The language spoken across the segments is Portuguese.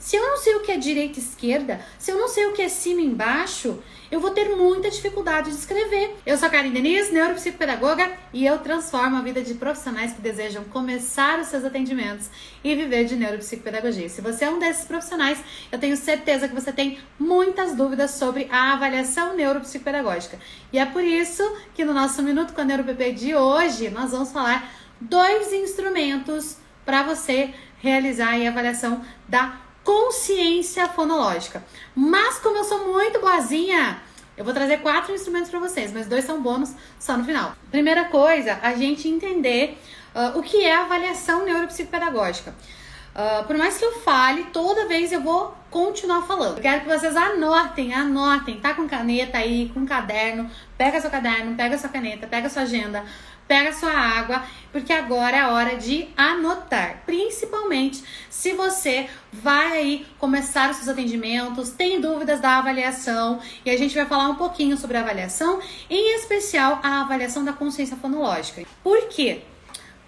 Se eu não sei o que é direita e esquerda, se eu não sei o que é cima e embaixo, eu vou ter muita dificuldade de escrever. Eu sou a Karen Denise, neuropsicopedagoga, e eu transformo a vida de profissionais que desejam começar os seus atendimentos e viver de neuropsicopedagogia. Se você é um desses profissionais, eu tenho certeza que você tem muitas dúvidas sobre a avaliação neuropsicopedagógica. E é por isso que no nosso Minuto com a NeuroPP de hoje, nós vamos falar 2 instrumentos para você realizar a avaliação da consciência fonológica. Mas como eu sou muito boazinha, eu vou trazer 4 instrumentos para vocês, mas 2 são bônus só no final. Primeira coisa, a gente entender o que é avaliação neuropsicopedagógica. Por mais que eu fale, toda vez eu vou continuar falando. Eu quero que vocês anotem, tá com caneta aí, com caderno, pega seu caderno, pega sua caneta, pega sua agenda, pega sua água, porque agora é a hora de anotar. Principalmente se você vai aí começar os seus atendimentos, tem dúvidas da avaliação, e a gente vai falar um pouquinho sobre a avaliação, em especial a avaliação da consciência fonológica. Por quê?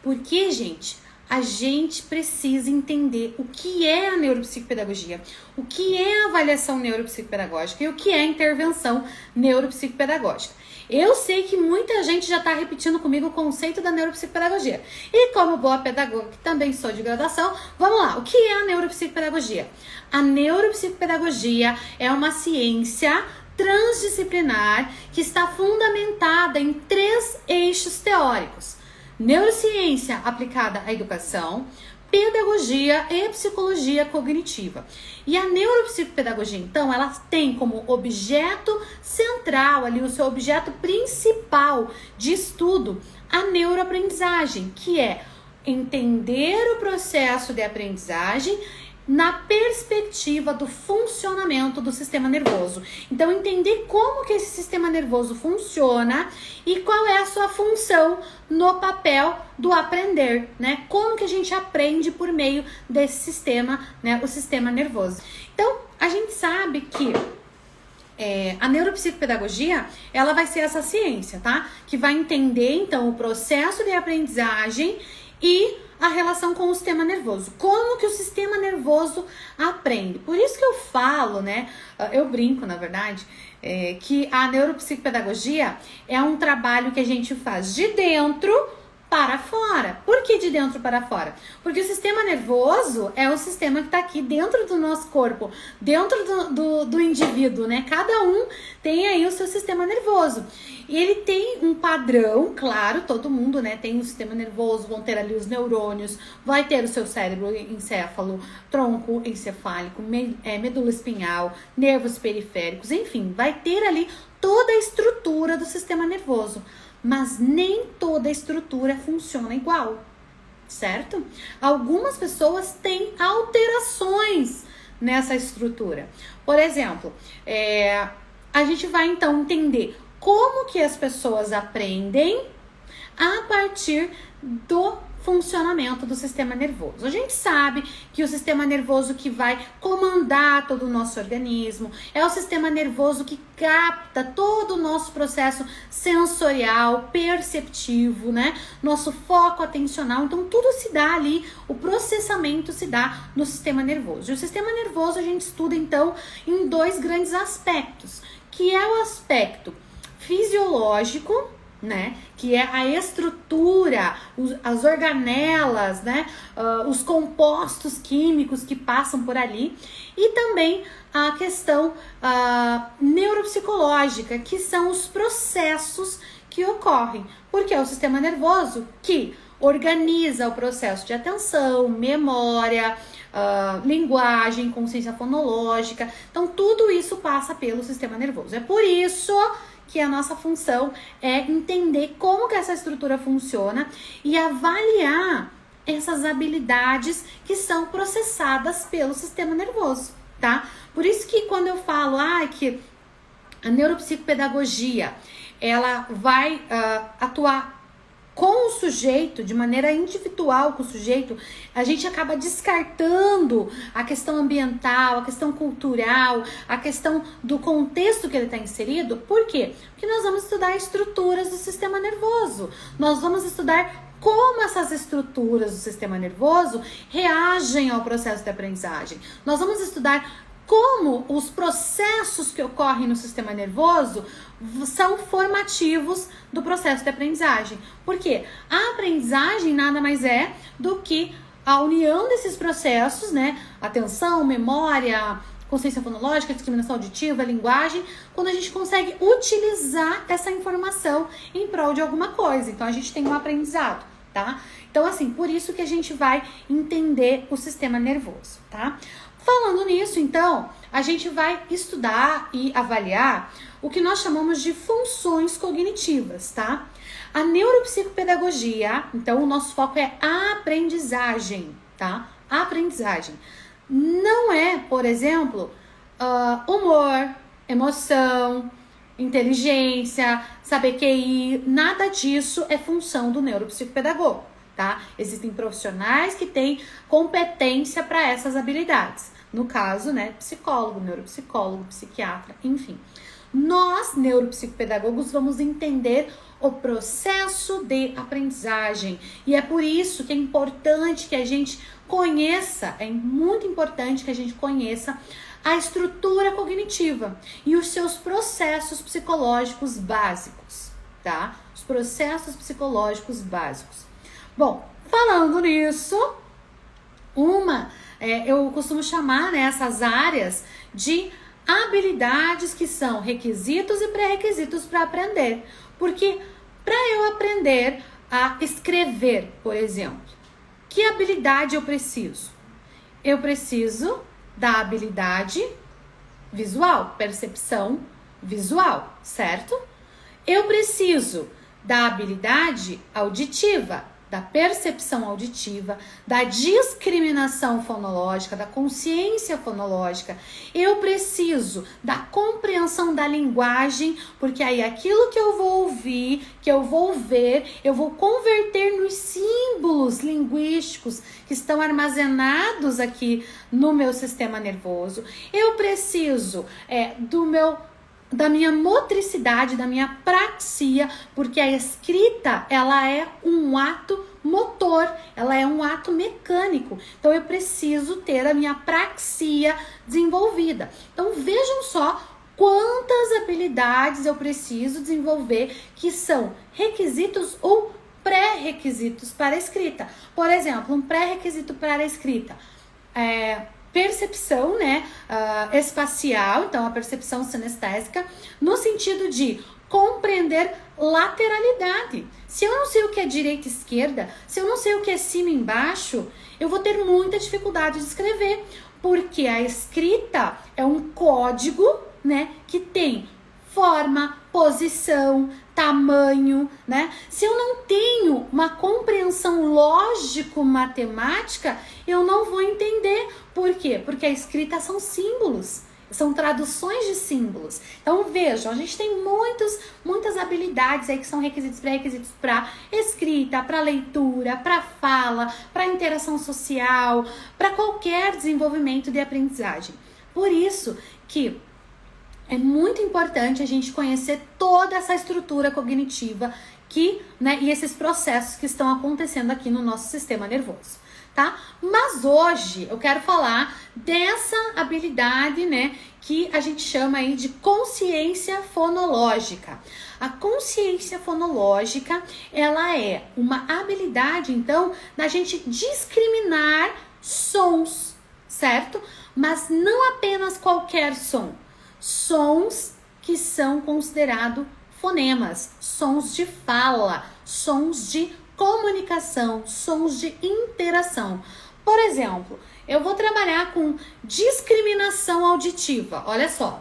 Porque, gente, a gente precisa entender o que é a neuropsicopedagogia, o que é a avaliação neuropsicopedagógica e o que é a intervenção neuropsicopedagógica. Eu sei que muita gente já está repetindo comigo o conceito da neuropsicopedagogia. E como boa pedagoga, que também sou de graduação, vamos lá. O que é a neuropsicopedagogia? A neuropsicopedagogia é uma ciência transdisciplinar que está fundamentada em 3 eixos teóricos: neurociência aplicada à educação, pedagogia e psicologia cognitiva. E a neuropsicopedagogia, então, ela tem como objeto central ali, o seu objeto principal de estudo, a neuroaprendizagem, que é entender o processo de aprendizagem na perspectiva do funcionamento do sistema nervoso. Então, entender como que esse sistema nervoso funciona e qual é a sua função no papel do aprender, né? Como que a gente aprende por meio desse sistema, né? O sistema nervoso. Então, a gente sabe que a neuropsicopedagogia, ela vai ser essa ciência, tá? Que vai entender, então, o processo de aprendizagem e a relação com o sistema nervoso. Como que o sistema nervoso aprende? Por isso que eu falo, né? Eu brinco, na verdade, que a neuropsicopedagogia é um trabalho que a gente faz de dentro para fora. Por que de dentro para fora? Porque o sistema nervoso é o sistema que está aqui dentro do nosso corpo, dentro do indivíduo, né? Cada um tem aí o seu sistema nervoso. E ele tem um padrão, claro, todo mundo, né, tem um sistema nervoso, vão ter ali os neurônios, vai ter o seu cérebro encéfalo, tronco encefálico, medula espinhal, nervos periféricos, enfim, vai ter ali toda a estrutura do sistema nervoso. Mas nem toda a estrutura funciona igual, certo? Algumas pessoas têm alterações nessa estrutura. Por exemplo, a gente vai então entender como que as pessoas aprendem a partir do funcionamento do sistema nervoso. A gente sabe que o sistema nervoso que vai comandar todo o nosso organismo é o sistema nervoso que capta todo o nosso processo sensorial, perceptivo, né? Nosso foco atencional. Então, tudo se dá ali, o processamento se dá no sistema nervoso. E o sistema nervoso a gente estuda, então, em 2 grandes aspectos, que é o aspecto fisiológico, né, que é a estrutura, as organelas, né, os compostos químicos que passam por ali, e também a questão neuropsicológica, que são os processos que ocorrem, porque é o sistema nervoso que organiza o processo de atenção, memória, linguagem, consciência fonológica. Então, tudo isso passa pelo sistema nervoso. É por isso que a nossa função é entender como que essa estrutura funciona e avaliar essas habilidades que são processadas pelo sistema nervoso, tá? Por isso que quando eu falo que a neuropsicopedagogia, ela vai atuar com o sujeito, de maneira individual com o sujeito, a gente acaba descartando a questão ambiental, a questão cultural, a questão do contexto que ele está inserido. Por quê? Porque nós vamos estudar estruturas do sistema nervoso, nós vamos estudar como essas estruturas do sistema nervoso reagem ao processo de aprendizagem. Nós vamos estudar como os processos que ocorrem no sistema nervoso são formativos do processo de aprendizagem. Por quê? A aprendizagem nada mais é do que a união desses processos, né? Atenção, memória, consciência fonológica, discriminação auditiva, linguagem, quando a gente consegue utilizar essa informação em prol de alguma coisa. Então, a gente tem um aprendizado, tá? Então, assim, por isso que a gente vai entender o sistema nervoso, tá? Falando nisso, então, a gente vai estudar e avaliar o que nós chamamos de funções cognitivas, tá? A neuropsicopedagogia, então, o nosso foco é a aprendizagem, tá? A aprendizagem. Não é, por exemplo, humor, emoção, inteligência, saber QI, nada disso é função do neuropsicopedagogo, tá? Existem profissionais que têm competência para essas habilidades. No caso, né, psicólogo, neuropsicólogo, psiquiatra, enfim. Nós, neuropsicopedagogos, vamos entender o processo de aprendizagem. E é por isso que é importante que a gente conheça, é muito importante que a gente conheça a estrutura cognitiva e os seus processos psicológicos básicos, tá? Os processos psicológicos básicos. Bom, falando nisso, eu costumo chamar, né, essas áreas de habilidades que são requisitos e pré-requisitos para aprender. Porque para eu aprender a escrever, por exemplo, que habilidade eu preciso? Eu preciso da habilidade visual, percepção visual, certo? Eu preciso da habilidade auditiva, da percepção auditiva, da discriminação fonológica, da consciência fonológica. Eu preciso da compreensão da linguagem, porque aí aquilo que eu vou ouvir, que eu vou ver, eu vou converter nos símbolos linguísticos que estão armazenados aqui no meu sistema nervoso. Eu preciso da minha motricidade, da minha praxia, porque a escrita, ela é um ato motor, ela é um ato mecânico. Então, eu preciso ter a minha praxia desenvolvida. Então, vejam só quantas habilidades eu preciso desenvolver que são requisitos ou pré-requisitos para a escrita. Por exemplo, um pré-requisito para a escrita percepção, né, espacial, então a percepção sinestésica, no sentido de compreender lateralidade. Se eu não sei o que é direita e esquerda, se eu não sei o que é cima e embaixo, eu vou ter muita dificuldade de escrever, porque a escrita é um código, né, que tem forma, posição, tamanho, né? Se eu não tenho uma compreensão lógico-matemática, eu não vou entender. Por quê? Porque a escrita são símbolos, são traduções de símbolos. Então vejam, a gente tem muitas habilidades aí que são requisitos, pré-requisitos para escrita, para leitura, para fala, para interação social, para qualquer desenvolvimento de aprendizagem. Por isso que é muito importante a gente conhecer toda essa estrutura cognitiva e esses processos que estão acontecendo aqui no nosso sistema nervoso, tá? Mas hoje eu quero falar dessa habilidade, né, que a gente chama aí de consciência fonológica. A consciência fonológica, ela é uma habilidade, então, da gente discriminar sons, certo? Mas não apenas qualquer som. Sons que são considerados fonemas, sons de fala, sons de comunicação, sons de interação. Por exemplo, eu vou trabalhar com discriminação auditiva. Olha só,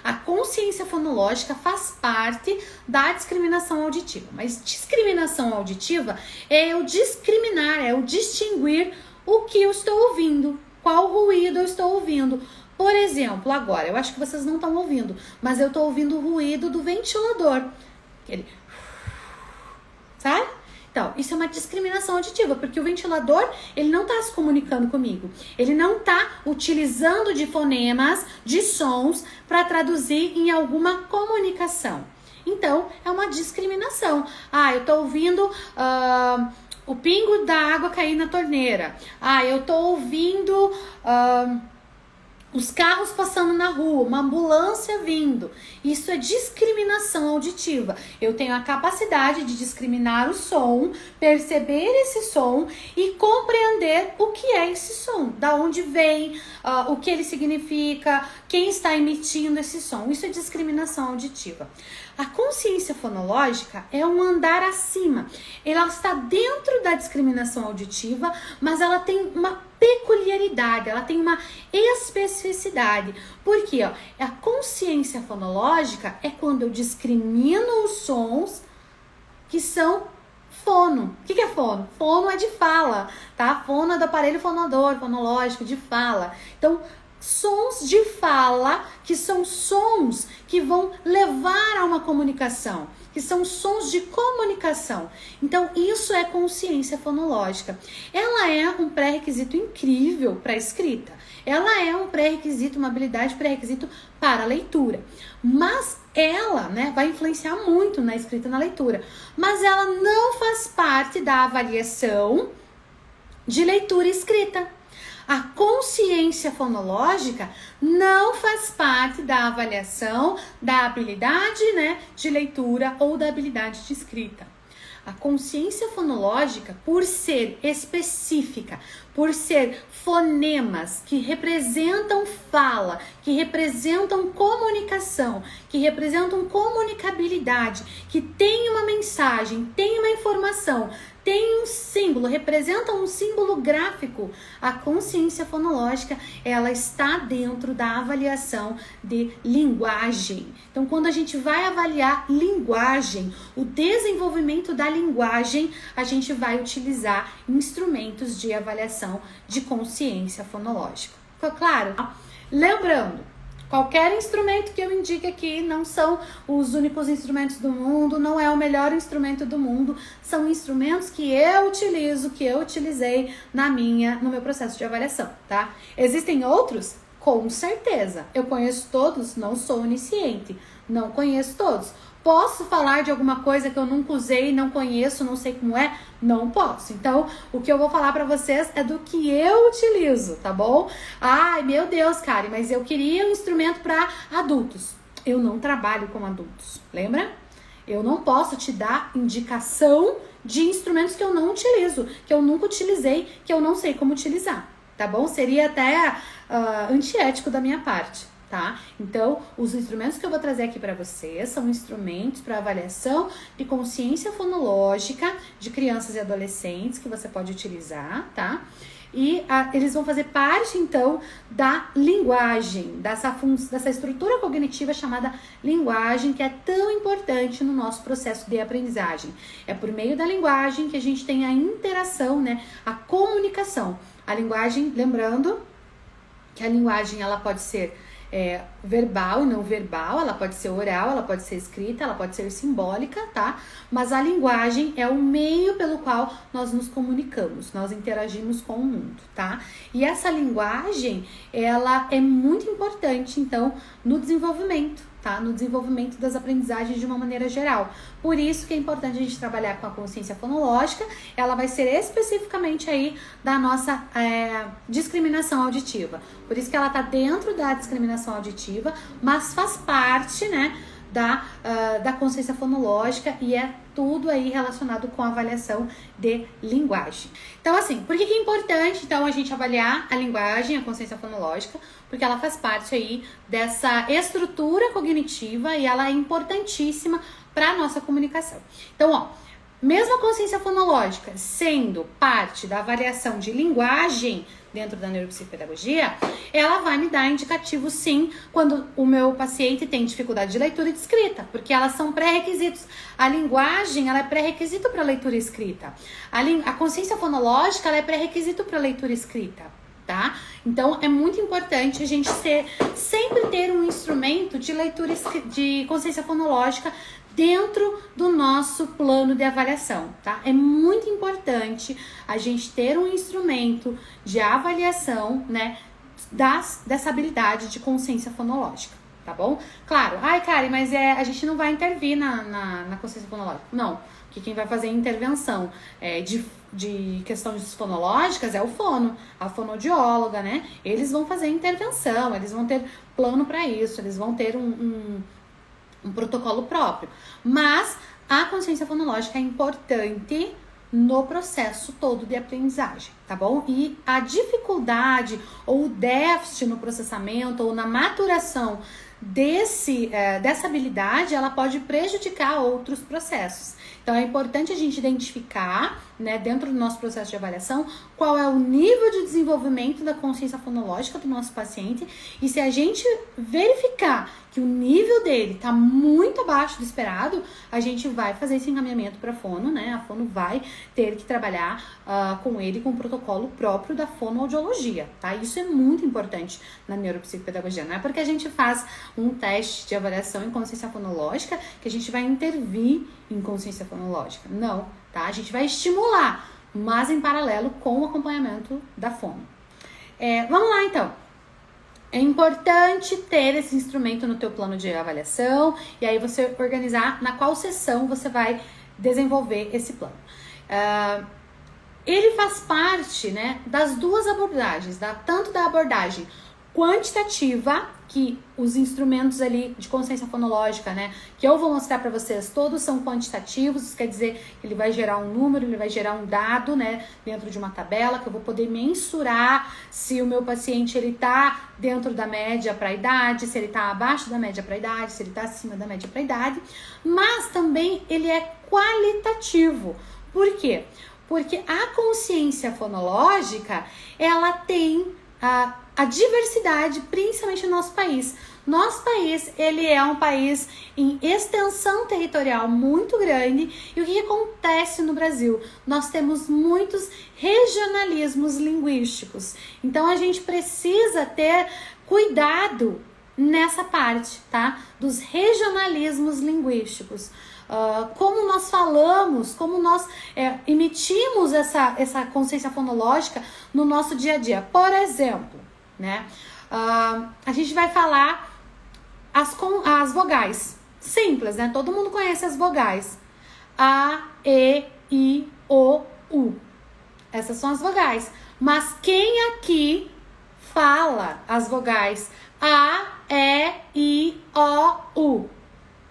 a consciência fonológica faz parte da discriminação auditiva. Mas discriminação auditiva é eu discriminar, é eu distinguir o que eu estou ouvindo, qual ruído eu estou ouvindo. Por exemplo, agora, eu acho que vocês não estão ouvindo, mas eu estou ouvindo o ruído do ventilador. Sabe? Então, isso é uma discriminação auditiva, porque o ventilador, ele não está se comunicando comigo. Ele não está utilizando de fonemas, de sons, para traduzir em alguma comunicação. Então, é uma discriminação. Eu tô ouvindo o pingo da água cair na torneira. Eu tô ouvindo os carros passando na rua, uma ambulância vindo. Isso é discriminação auditiva. Eu tenho a capacidade de discriminar o som, perceber esse som e compreender o que é esse som, da onde vem, o que ele significa, quem está emitindo esse som. Isso é discriminação auditiva. A consciência fonológica é um andar acima. Ela está dentro da discriminação auditiva, mas ela tem uma peculiaridade, ela tem uma especificidade. Porque a consciência fonológica é quando eu discrimino os sons que são fono. O que é fono? Fono é de fala, tá? Fono é do aparelho fonador, fonológico, de fala. Então, sons de fala, que são sons que vão levar a uma comunicação, que são sons de comunicação. Então, isso é consciência fonológica. Ela é um pré-requisito incrível para a escrita. Ela é um pré-requisito, uma habilidade pré-requisito para a leitura. Mas ela, vai influenciar muito na escrita e na leitura. Mas ela não faz parte da avaliação de leitura e escrita. A consciência fonológica não faz parte da avaliação da habilidade, de leitura ou da habilidade de escrita. A consciência fonológica, por ser específica, por ser fonemas que representam fala, que representam comunicação, que representam comunicabilidade, que tem uma mensagem, tem uma informação, tem um símbolo, representa um símbolo gráfico. A consciência fonológica, ela está dentro da avaliação de linguagem. Então, quando a gente vai avaliar linguagem, o desenvolvimento da linguagem, a gente vai utilizar instrumentos de avaliação de consciência fonológica. Ficou claro? Lembrando, qualquer instrumento que eu indique aqui não são os únicos instrumentos do mundo, não é o melhor instrumento do mundo, são instrumentos que eu utilizo, que eu utilizei no meu processo de avaliação, tá? Existem outros? Com certeza. Eu conheço todos, não sou onisciente, não conheço todos. Posso falar de alguma coisa que eu nunca usei, não conheço, não sei como é? Não posso. Então, o que eu vou falar pra vocês é do que eu utilizo, tá bom? Ai, meu Deus, Karen, mas eu queria um instrumento para adultos. Eu não trabalho com adultos, lembra? Eu não posso te dar indicação de instrumentos que eu não utilizo, que eu nunca utilizei, que eu não sei como utilizar, tá bom? Seria até antiético da minha parte. Tá? Então, os instrumentos que eu vou trazer aqui para vocês são instrumentos para avaliação de consciência fonológica de crianças e adolescentes que você pode utilizar, tá? E eles vão fazer parte, então, da linguagem, dessa estrutura cognitiva chamada linguagem, que é tão importante no nosso processo de aprendizagem. É por meio da linguagem que a gente tem a interação, a comunicação. A linguagem, lembrando que a linguagem ela pode ser verbal e não verbal, ela pode ser oral, ela pode ser escrita, ela pode ser simbólica, tá? Mas a linguagem é o meio pelo qual nós nos comunicamos, nós interagimos com o mundo, tá? E essa linguagem, ela é muito importante, então, no desenvolvimento, tá? No desenvolvimento das aprendizagens de uma maneira geral. Por isso que é importante a gente trabalhar com a consciência fonológica, ela vai ser especificamente aí da nossa discriminação auditiva. Por isso que ela tá dentro da discriminação auditiva, mas faz parte, da consciência fonológica e é tudo aí relacionado com a avaliação de linguagem. Então, assim, por que é importante, então, a gente avaliar a linguagem, a consciência fonológica? Porque ela faz parte aí dessa estrutura cognitiva e ela é importantíssima para a nossa comunicação. Então, mesmo a consciência fonológica sendo parte da avaliação de linguagem dentro da neuropsicopedagogia, ela vai me dar indicativo sim quando o meu paciente tem dificuldade de leitura e de escrita, porque elas são pré-requisitos. A linguagem, ela é pré-requisito para leitura e escrita. A consciência fonológica, ela é pré-requisito para leitura e escrita, tá? Então, é muito importante a gente sempre ter um instrumento de leitura de consciência fonológica dentro do nosso plano de avaliação, tá? É muito importante a gente ter um instrumento de avaliação, dessa habilidade de consciência fonológica. tá bom? Claro, ai, Karen, mas a gente não vai intervir na consciência fonológica. Não, que quem vai fazer intervenção de questões fonológicas é o fono, a fonoaudióloga, né? Eles vão fazer intervenção, eles vão ter plano para isso, eles vão ter um protocolo próprio. Mas a consciência fonológica é importante no processo todo de aprendizagem, tá bom? E a dificuldade ou o déficit no processamento ou na maturação dessa habilidade, ela pode prejudicar outros processos. Então, é importante a gente identificar, né, dentro do nosso processo de avaliação, qual é o nível de desenvolvimento da consciência fonológica do nosso paciente, e se a gente verificar que o nível dele está muito abaixo do esperado, a gente vai fazer esse encaminhamento para a fono, né? A fono vai ter que trabalhar com ele com o protocolo próprio da fonoaudiologia, tá? Isso é muito importante na neuropsicopedagogia. Não é porque a gente faz um teste de avaliação em consciência fonológica que a gente vai intervir em consciência fonológica. Não, tá? A gente vai estimular, mas em paralelo com o acompanhamento da fono. Vamos lá, então. É importante ter esse instrumento no teu plano de avaliação e aí você organizar na qual sessão você vai desenvolver esse plano. Ele faz parte, né, das duas abordagens, tanto da abordagem quantitativa, que os instrumentos ali de consciência fonológica, né, que eu vou mostrar para vocês, todos são quantitativos, isso quer dizer que ele vai gerar um número, ele vai gerar um dado, né, dentro de uma tabela, que eu vou poder mensurar se o meu paciente, ele tá dentro da média para a idade, se ele tá abaixo da média para a idade, se ele tá acima da média para a idade, mas também ele é qualitativo. Por quê? Porque a consciência fonológica, ela tem a diversidade, principalmente no nosso país. Nosso país, ele é um país em extensão territorial muito grande. E o que acontece no Brasil? Nós temos muitos regionalismos linguísticos. Então, a gente precisa ter cuidado nessa parte, tá? Dos regionalismos linguísticos. Como nós falamos, como nós emitimos essa consciência fonológica no nosso dia a dia. Por exemplo, né? A gente vai falar as vogais simples, né? Todo mundo conhece as vogais. A, E, I, O, U. Essas são as vogais. Mas quem aqui fala as vogais A, E, I, O, U?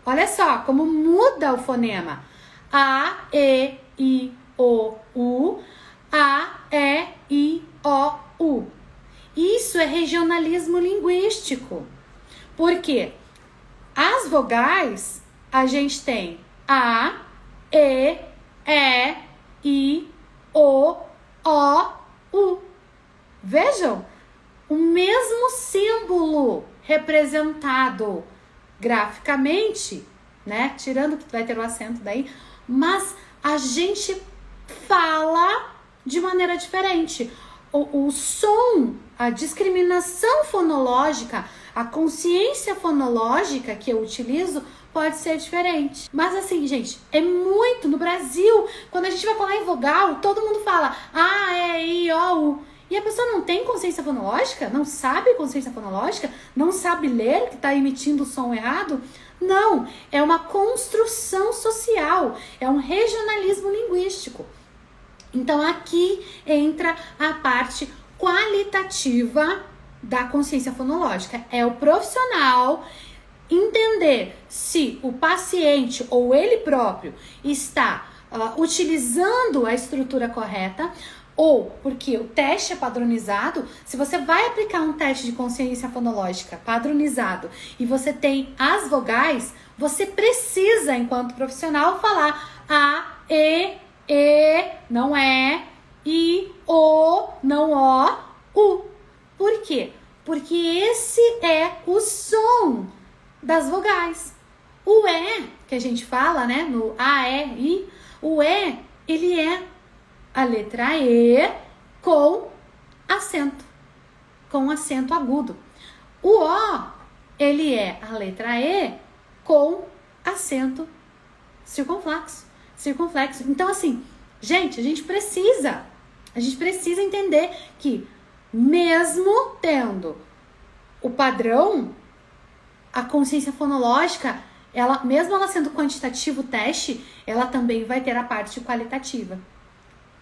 Olha só como muda o fonema. A, E, I, O, U. A, E, I, O, U. Isso é regionalismo linguístico. Por quê? As vogais, a gente tem A, E, I, O, U. Vejam, o mesmo símbolo representado graficamente, né? Tirando que vai ter o acento daí, mas a gente fala de maneira diferente. O som, a discriminação fonológica, a consciência fonológica que eu utilizo pode ser diferente. Mas assim, gente, é muito no Brasil, quando a gente vai falar em vogal, todo mundo fala A, E, I, O, U. E a pessoa não tem consciência fonológica? Não sabe consciência fonológica? Não sabe ler que está emitindo o som errado? Não, é uma construção social, é um regionalismo linguístico. Então aqui entra a parte qualitativa da consciência fonológica. É o profissional entender se o paciente ou ele próprio está utilizando a estrutura correta, ou porque o teste é padronizado. Se você vai aplicar um teste de consciência fonológica padronizado e você tem as vogais, você precisa, enquanto profissional, falar A, E, não é, I, O, não O, U. Por quê? Porque esse é o som das vogais. O E, que a gente fala, né, no A, E, I, o E, ele é a letra E com acento agudo. O O, ele é a letra E com acento circunflexo. Então, assim, gente, a gente precisa entender que mesmo tendo o padrão, a consciência fonológica, ela, mesmo ela sendo quantitativo o teste, ela também vai ter a parte qualitativa,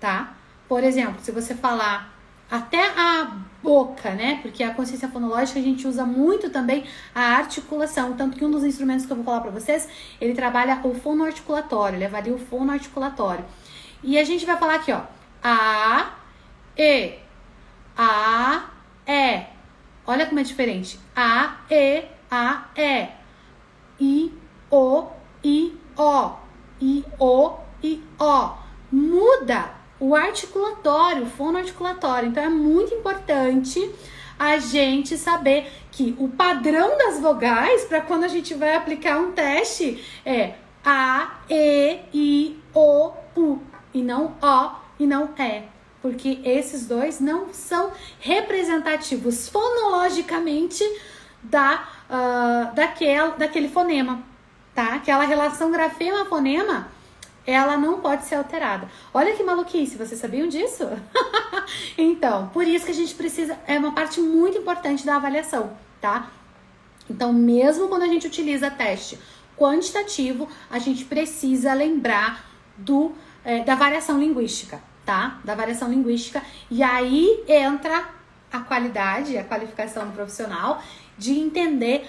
tá? Por exemplo, se você falar até a boca, né? Porque a consciência fonológica a gente usa muito também a articulação, tanto que um dos instrumentos que eu vou falar pra vocês, ele trabalha o fonoarticulatório, ele avalia o fonoarticulatório. E a gente vai falar aqui, ó, a, e, a, e. Olha como é diferente. A, e, I, o, I, o. I, o, I, o. Muda o articulatório, o fonoarticulatório. Então, é muito importante a gente saber que o padrão das vogais, para quando a gente vai aplicar um teste, é A, E, I, O, U. E não O, e não E. Porque esses dois não são representativos fonologicamente daquele fonema, tá? Aquela relação grafema-fonema, ela não pode ser alterada. Olha que maluquice, vocês sabiam disso? Então, por isso que a gente precisa, é uma parte muito importante da avaliação, tá? Então, mesmo quando a gente utiliza teste quantitativo, a gente precisa lembrar da variação linguística, tá? Da variação linguística. E aí entra a qualidade, a qualificação do profissional de entender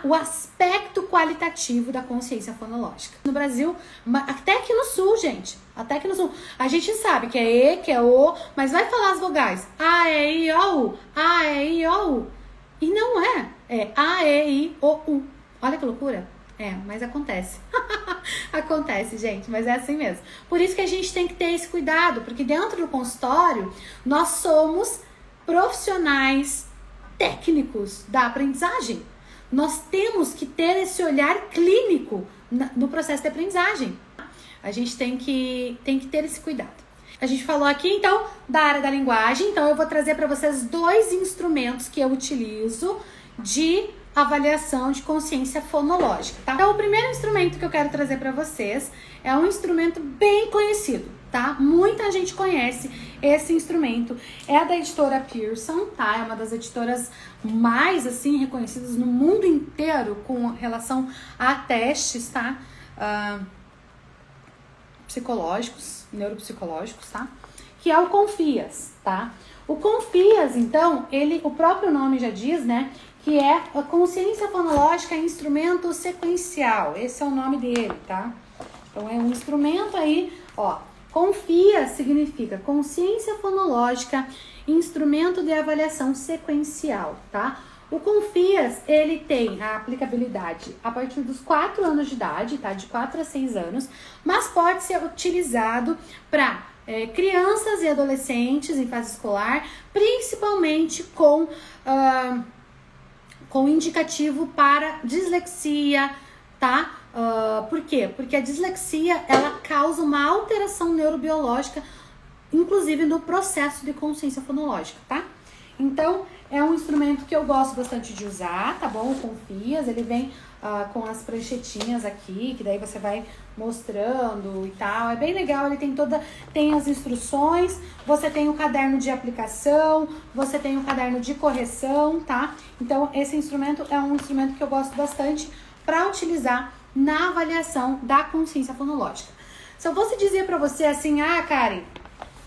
o aspecto qualitativo da consciência fonológica. No Brasil, até aqui no Sul, gente, até aqui no Sul, a gente sabe que é E, que é O, mas vai falar as vogais A, E, I, O, U, A, E, I, O, U. E não é A, E, I, O, U. Olha que loucura. Mas acontece. Acontece, gente, mas é assim mesmo. Por isso que a gente tem que ter esse cuidado, porque dentro do consultório, nós somos profissionais técnicos da aprendizagem. Nós temos que ter esse olhar clínico no processo de aprendizagem. A gente tem que ter esse cuidado. A gente falou aqui, então, da área da linguagem. Então, eu vou trazer para vocês 2 instrumentos que eu utilizo de avaliação de consciência fonológica, tá? Então, o primeiro instrumento que eu quero trazer para vocês é um instrumento bem conhecido, tá? Muita gente conhece esse instrumento. É da editora Pearson, tá? É uma das editoras mais, assim, reconhecidas no mundo inteiro com relação a testes, tá? Psicológicos, neuropsicológicos, tá? Que é o Confias, tá? O Confias, então, o próprio nome já diz, né? Que é a consciência fonológica instrumento sequencial. Esse é o nome dele, tá? Então, é um instrumento aí, ó. Confias significa consciência fonológica, instrumento de avaliação sequencial, tá? O Confias, ele tem a aplicabilidade a partir dos 4 anos de idade, tá? De 4 a 6 anos, mas pode ser utilizado para crianças e adolescentes em fase escolar, principalmente com indicativo para dislexia, tá? Por quê? Porque a dislexia, ela causa uma alteração neurobiológica, inclusive no processo de consciência fonológica, tá? Então, é um instrumento que eu gosto bastante de usar, tá bom? O Confias, ele vem com as pranchetinhas aqui, que daí você vai mostrando e tal. É bem legal, ele tem as instruções, você tem o caderno de aplicação, você tem o caderno de correção, tá? Então, esse instrumento é um instrumento que eu gosto bastante para utilizar na avaliação da consciência fonológica. Se eu fosse dizer para você assim, Karen,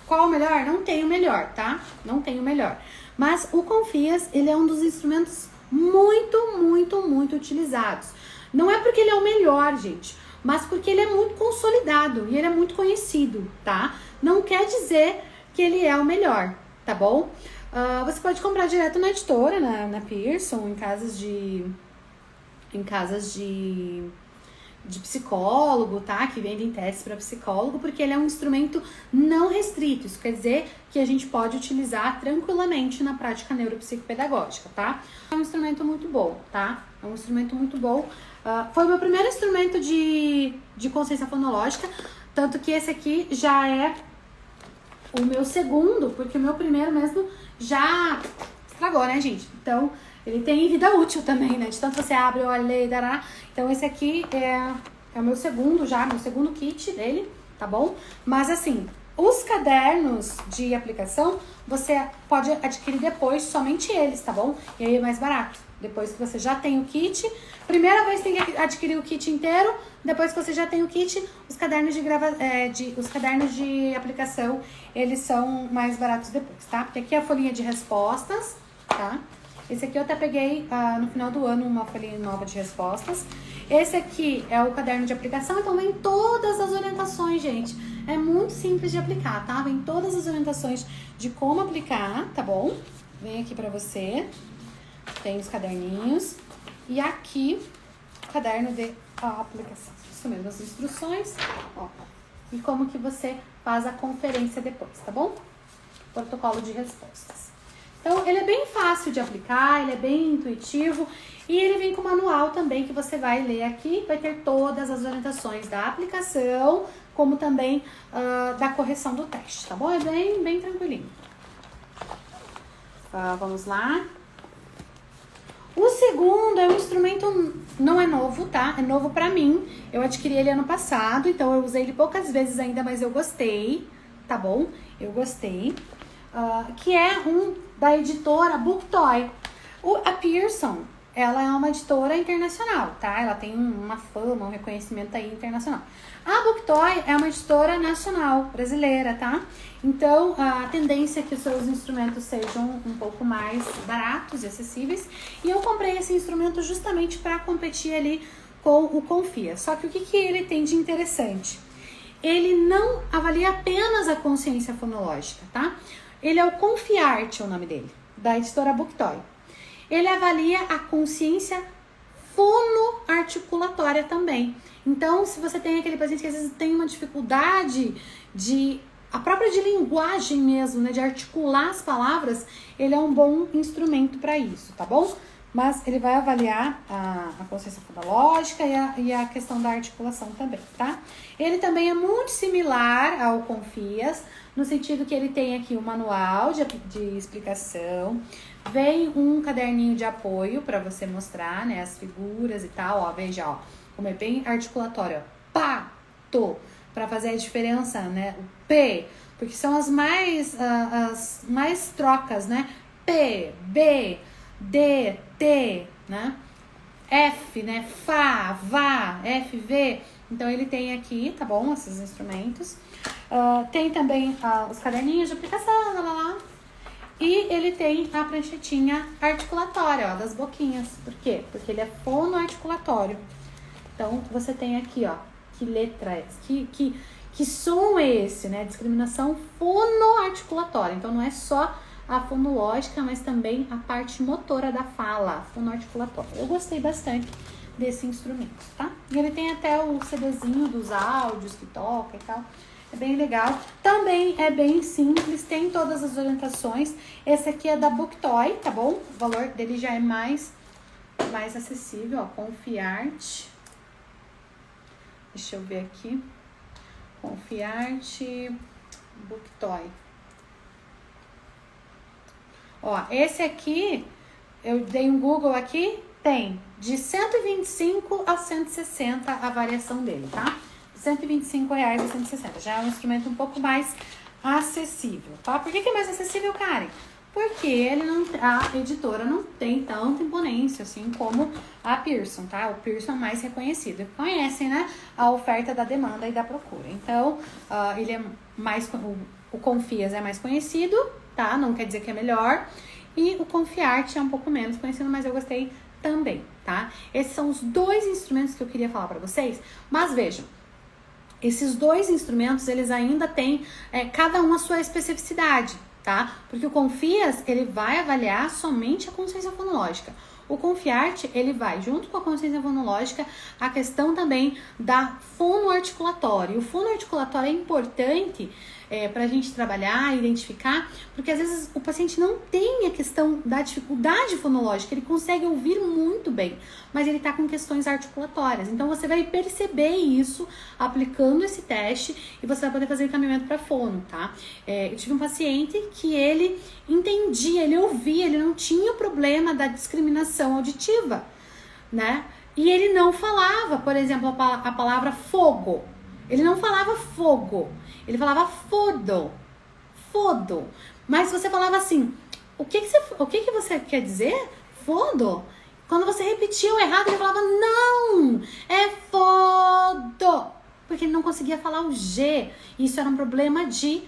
qual o melhor? Não tem o melhor, tá? Não tem o melhor. Mas o Confias, ele é um dos instrumentos muito, muito, muito utilizados. Não é porque ele é o melhor, gente, mas porque ele é muito consolidado e ele é muito conhecido, tá? Não quer dizer que ele é o melhor, tá bom? Você pode comprar direto na editora, na Pearson, em casas de psicólogo, tá? Que vendem testes para psicólogo, porque ele é um instrumento não restrito. Isso quer dizer que a gente pode utilizar tranquilamente na prática neuropsicopedagógica, tá? É um instrumento muito bom, tá? É um instrumento muito bom. Foi o meu primeiro instrumento de consciência fonológica, tanto que esse aqui já é o meu segundo, porque o meu primeiro mesmo já estragou, né, gente? Então, ele tem vida útil também, né? De tanto você abre, olha, dará. Então, esse aqui é o meu segundo kit dele, tá bom? Mas, assim, Os cadernos de aplicação, você pode adquirir depois, somente eles, tá bom? E aí é mais barato. Depois que você já tem o kit, primeira vez tem que adquirir o kit inteiro, depois que você já tem o kit, os cadernos os cadernos de aplicação, eles são mais baratos depois, tá? Porque aqui é a folhinha de respostas, tá? Esse aqui eu até peguei no final do ano uma folhinha nova de respostas. Esse aqui é o caderno de aplicação, então vem todas as orientações, gente. É muito simples de aplicar, tá? Vem todas as orientações de como aplicar, tá bom? Vem aqui pra você. Tem os caderninhos. E aqui, o caderno de aplicação. Isso mesmo, as instruções. Ó, e como que você faz a conferência depois, tá bom? Protocolo de respostas. Então, ele é bem fácil de aplicar, ele é bem intuitivo. E ele vem com manual também, que você vai ler aqui. Vai ter todas as orientações da aplicação, como também da correção do teste, tá bom? É bem tranquilinho. Vamos lá. O segundo é um instrumento, não é novo, tá? É novo pra mim. Eu adquiri ele ano passado, então eu usei ele poucas vezes ainda, mas eu gostei, tá bom? Eu gostei. Que é da editora Booktoy. A Pearson, ela é uma editora internacional, tá? Ela tem uma fama, um reconhecimento aí internacional. A Booktoy é uma editora nacional, brasileira, tá? Então, a tendência é que os seus instrumentos sejam um pouco mais baratos e acessíveis. E eu comprei esse instrumento justamente para competir ali com o Confia. Só que o que ele tem de interessante? Ele não avalia apenas a consciência fonológica, tá? Ele é o Confiart, é o nome dele, da editora Booktoy. Ele avalia a consciência fonoarticulatória também. Então, se você tem aquele paciente que às vezes tem uma dificuldade a própria de linguagem mesmo, né, de articular as palavras, ele é um bom instrumento para isso, tá bom? Mas ele vai avaliar a consciência fonológica e a questão da articulação também, tá? Ele também é muito similar ao Confias, no sentido que ele tem aqui um manual de explicação, vem um caderninho de apoio para você mostrar, né, as figuras e tal, ó, veja, ó, como é bem articulatório, ó, pá, tô, para fazer a diferença, né, o P, porque são as mais trocas, né, P, B, D, T, né, F, né, Fá, Vá, F, V, então ele tem aqui, tá bom, esses instrumentos, tem também os caderninhos de aplicação, lá. E ele tem a pranchetinha articulatória, ó, das boquinhas. Por quê? Porque ele é fonoarticulatório. Então, você tem aqui, ó, que letra é essa? Que som é esse, né? Discriminação fonoarticulatória. Então, não é só a fonológica, mas também a parte motora da fala, fonoarticulatória. Eu gostei bastante desse instrumento, tá? E ele tem até o CDzinho dos áudios que toca e tal. É bem legal. Também é bem simples, tem todas as orientações. Esse aqui é da Booktoy, tá bom? O valor dele já é mais acessível, ó. Confiart. Deixa eu ver aqui. Confiart Booktoy. Ó, esse aqui, eu dei um Google aqui, tem de 125 a 160 a variação dele, tá? R$125 a 160. Já é um instrumento um pouco mais acessível, tá? Por que é mais acessível, Karen? Porque a editora não tem tanta imponência assim como a Pearson, tá? O Pearson é mais reconhecido. Conhecem, né? A oferta da demanda e da procura. Então, ele é mais... O Confias é mais conhecido, tá? Não quer dizer que é melhor. E o Confiart é um pouco menos conhecido, mas eu gostei também, tá? Esses são os dois instrumentos que eu queria falar pra vocês. Mas vejam, esses dois instrumentos, eles ainda têm cada um a sua especificidade, tá? Porque o Confias, ele vai avaliar somente a consciência fonológica. O Confiart, ele vai, junto com a consciência fonológica, a questão também da fonoarticulatória. E o fonoarticulatório é importante para a gente trabalhar, identificar, porque às vezes o paciente não tem a questão da dificuldade fonológica, ele consegue ouvir muito bem, mas ele está com questões articulatórias. Então você vai perceber isso aplicando esse teste e você vai poder fazer encaminhamento para fono, tá? Eu tive um paciente que ele entendia, ele ouvia, ele não tinha o problema da discriminação auditiva, né? E ele não falava, por exemplo, a palavra fogo. Ele não falava fogo, ele falava fodo. Fodo. Mas você falava assim, o que você quer dizer? Fodo? Quando você repetia o errado, ele falava, não, é fodo. Porque ele não conseguia falar o G. Isso era um problema de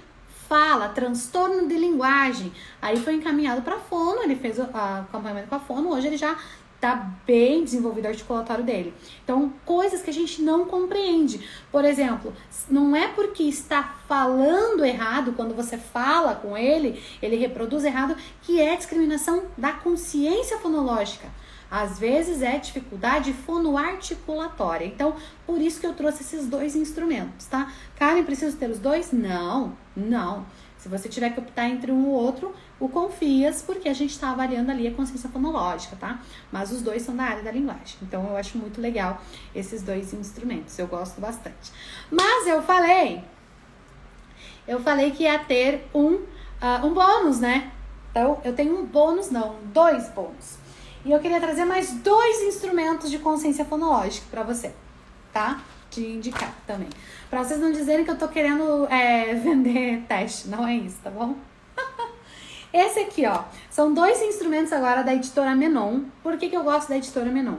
fala, transtorno de linguagem. Aí foi encaminhado para fono, ele fez o acompanhamento com a fono, hoje ele já tá bem desenvolvido o articulatório dele. Então, coisas que a gente não compreende. Por exemplo, não é porque está falando errado, quando você fala com ele reproduz errado, que é discriminação da consciência fonológica. Às vezes é dificuldade fonoarticulatória. Então, por isso que eu trouxe esses dois instrumentos, tá? Karen, preciso ter os dois? Não. Se você tiver que optar entre um ou outro, o Confias, porque a gente está avaliando ali a consciência fonológica, tá? Mas os dois são da área da linguagem. Então, eu acho muito legal esses dois instrumentos. Eu gosto bastante. Mas eu falei que ia ter um bônus, né? Então, eu tenho um bônus, não, 2 bônus. E eu queria trazer mais 2 instrumentos de consciência fonológica para você, tá? De indicar também. Pra vocês não dizerem que eu tô querendo vender teste, não é isso, tá bom? Esse aqui, ó, são 2 instrumentos agora da editora Menon. Por que eu gosto da editora Menon?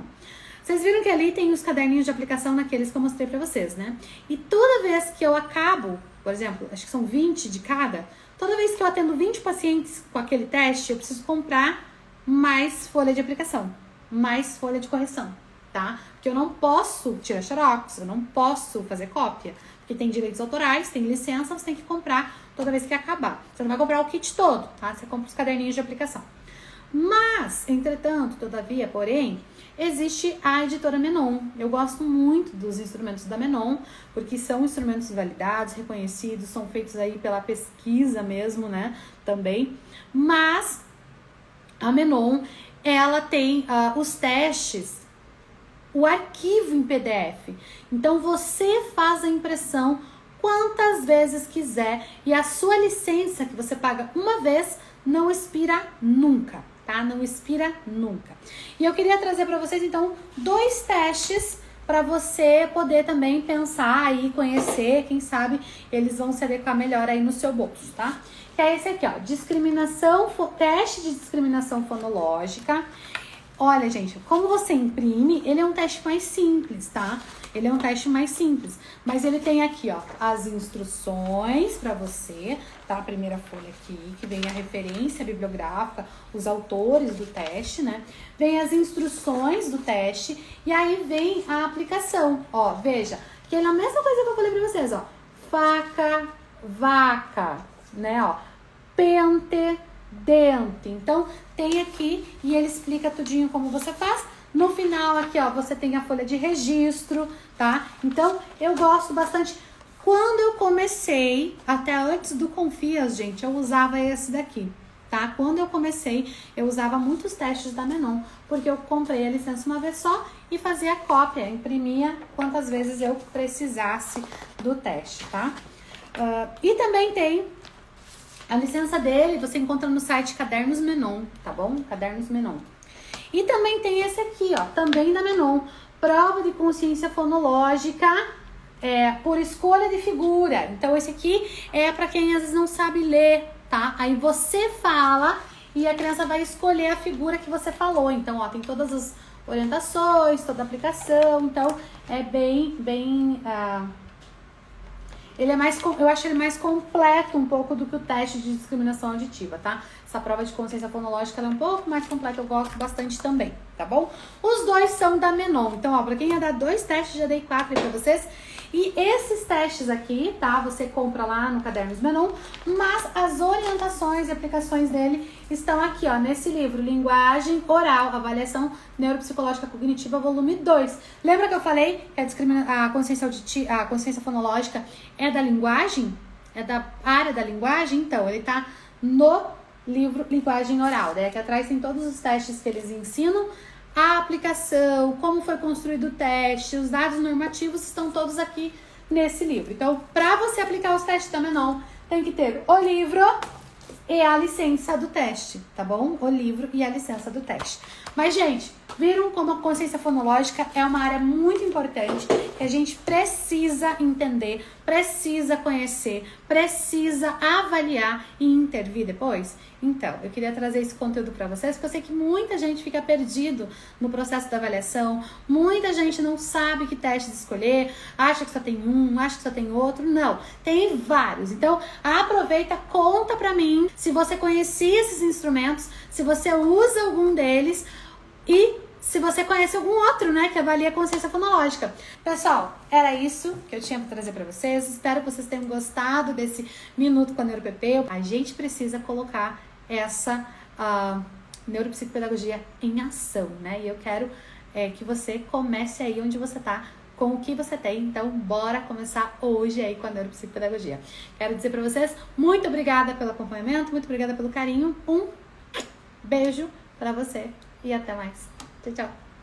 Vocês viram que ali tem os caderninhos de aplicação naqueles que eu mostrei pra vocês, né? E toda vez que eu acabo, por exemplo, acho que são 20 de cada, toda vez que eu atendo 20 pacientes com aquele teste, eu preciso comprar mais folha de aplicação, mais folha de correção, tá? Porque eu não posso tirar xerox, eu não posso fazer cópia, porque tem direitos autorais, tem licença, você tem que comprar toda vez que acabar. Você não vai comprar o kit todo, tá? Você compra os caderninhos de aplicação. Mas, entretanto, todavia, porém, existe a editora Menon. Eu gosto muito dos instrumentos da Menon, porque são instrumentos validados, reconhecidos, são feitos aí pela pesquisa mesmo, né? Também. Mas a Menon, ela tem os testes, o arquivo em PDF. Então, você faz a impressão quantas vezes quiser e a sua licença que você paga uma vez não expira nunca, tá? Não expira nunca. E eu queria trazer para vocês, então, 2 testes para você poder também pensar e conhecer, quem sabe eles vão se adequar melhor aí no seu bolso, tá? Que é esse aqui, ó, teste de discriminação fonológica. Olha, gente, como você imprime, ele é um teste mais simples, tá? Ele é um teste mais simples, mas ele tem aqui, ó, as instruções para você, tá? A primeira folha aqui, que vem a referência bibliográfica, os autores do teste, né? Vem as instruções do teste e aí vem a aplicação, ó, veja, que é a mesma coisa que eu falei para vocês, ó, faca, vaca, né, ó, pente, dente. Então, tem aqui e ele explica tudinho como você faz. No final aqui, ó, você tem a folha de registro, tá? Então, eu gosto bastante. Quando eu comecei, até antes do Confias, gente, eu usava esse daqui, tá? Quando eu comecei, eu usava muitos testes da Menon, porque eu comprei a licença uma vez só e fazia a cópia, imprimia quantas vezes eu precisasse do teste, tá? E também tem a licença dele, você encontra no site Cadernos Menon, tá bom? Cadernos Menon. E também tem esse aqui, ó, também da Menon, prova de consciência fonológica por escolha de figura. Então, esse aqui é para quem às vezes não sabe ler, tá? Aí você fala e a criança vai escolher a figura que você falou. Então, ó, tem todas as orientações, toda a aplicação. Então, é bem... Ele é mais, eu acho ele mais completo um pouco do que o teste de discriminação auditiva, tá? Essa prova de consciência fonológica ela é um pouco mais completa, eu gosto bastante também, tá bom? Os 2 são da Menon, então, ó, pra quem ia dar 2 testes, já dei 4 aí pra vocês. E esses testes aqui, tá? Você compra lá no Cadernos Menon, mas as orientações e aplicações dele estão aqui, ó, nesse livro, Linguagem Oral, Avaliação Neuropsicológica Cognitiva, volume 2. Lembra que eu falei que a consciência fonológica é da linguagem? É da área da linguagem? Então, ele tá no livro Linguagem Oral. Daí aqui atrás tem todos os testes que eles ensinam, a aplicação, como foi construído o teste, os dados normativos estão todos aqui nesse livro. Então, para você aplicar os testes da Menon, tem que ter o livro e a licença do teste, tá bom? O livro e a licença do teste. Mas, gente, Viram como a consciência fonológica é uma área muito importante, que a gente precisa entender, precisa conhecer, precisa avaliar e intervir depois? Então, eu queria trazer esse conteúdo para vocês, porque eu sei que muita gente fica perdido no processo da avaliação, muita gente não sabe que teste escolher, acha que só tem um, acha que só tem outro. Não, tem vários. Então, aproveita, conta pra mim se você conhecia esses instrumentos, se você usa algum deles e se você conhece algum outro, né, que avalia a consciência fonológica. Pessoal, era isso que eu tinha para trazer para vocês. Espero que vocês tenham gostado desse Minuto com a NeuroPP. A gente precisa colocar essa neuropsicopedagogia em ação, né? E eu quero que você comece aí onde você tá, com o que você tem. Então, bora começar hoje aí com a neuropsicopedagogia. Quero dizer para vocês, muito obrigada pelo acompanhamento, muito obrigada pelo carinho. Um beijo para você e até mais. Tchau, tchau.